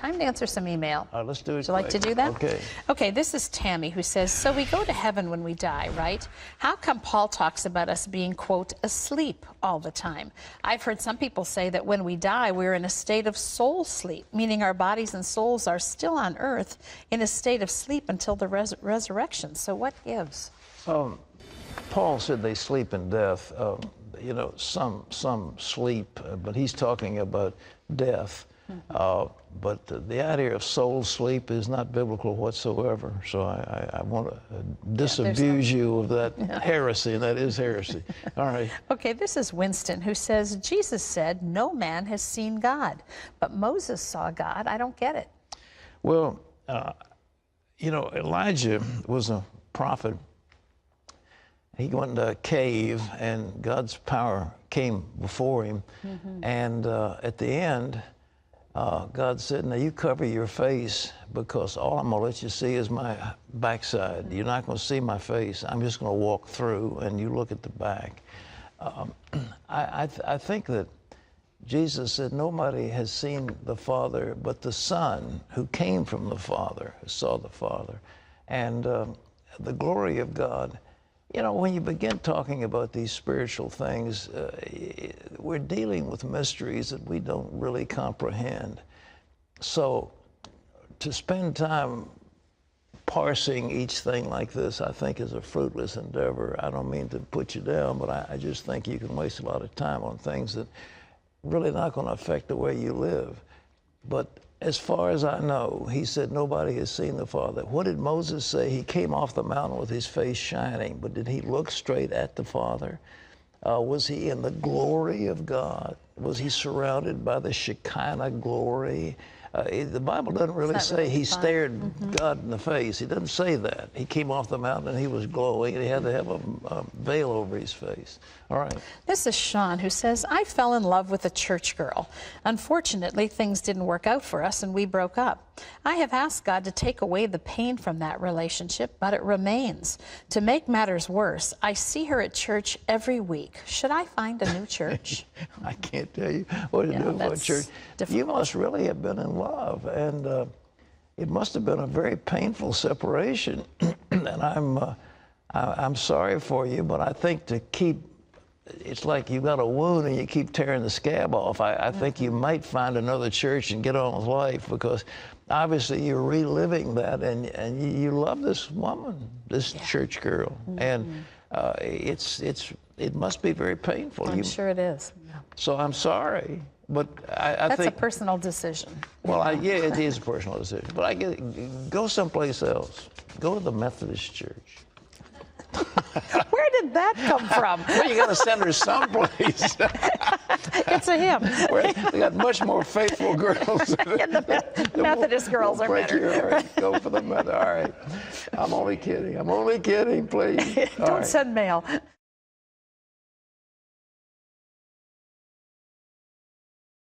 time to answer some email. All right, let's do it. Would you like to do that? Okay. Okay, this is Tammy who says, so we go to heaven when we die, right? How come Paul talks about us being, quote, asleep all the time? I've heard some people say that when we die, we're in a state of soul sleep, meaning our bodies and souls are still on earth in a state of sleep until the resurrection. So what gives? Paul said they sleep in death. You know, some sleep, but he's talking about death. But the idea of soul sleep is not biblical whatsoever. So I want to disabuse you of that heresy, and that is heresy. All right. Okay, this is Winston who says, Jesus said, no man has seen God, but Moses saw God. I don't get it. Well, you know, Elijah was a prophet. He went into a cave, and God's power came before him. And at the end, God said, now you cover your face, because all I'm going to let you see is my backside. You're not going to see my face. I'm just going to walk through, and you look at the back. I think that Jesus said nobody has seen the Father but the Son, who came from the Father, who saw the Father. And the glory of God. You know, when you begin talking about these spiritual things, we're dealing with mysteries that we don't really comprehend. So to spend time parsing each thing like this, I think, is a fruitless endeavor. I don't mean to put you down, but I just think you can waste a lot of time on things that really not going to affect the way you live. But as far as I know, he said nobody has seen the Father. What did Moses say? He came off the mountain with his face shining, but did he look straight at the Father? Was he in the glory of God? Was he surrounded by the Shekinah glory? The Bible doesn't really say he stared God in the face. He doesn't say that. He came off the mountain and he was glowing, and he had to have a veil over his face. All right. This is Sean who says, I fell in love with a church girl. Unfortunately, things didn't work out for us and we broke up. I have asked God to take away the pain from that relationship, but it remains. To make matters worse, I see her at church every week. Should I find a new church? I can't tell you what to do for a church. Difficult. You must really have been in love, and it must have been a very painful separation. And I'm sorry for you, but I think to keep, it's like you've got a wound and you keep tearing the scab off. I think you might find another church and get on with life, because obviously you're reliving that, and you love this woman, this church girl, and it must be very painful. I'm sure it is. So I'm sorry. But I think... That's a personal decision. Well, yeah, it is a personal decision. But go someplace else. Go to the Methodist church. Where did that come from? Well, you got to send her someplace. It's a him. They got much more faithful girls. The Methodist girls are better. All right, go for the Methodist. All right. I'm only kidding. I'm only kidding, please. Don't send mail.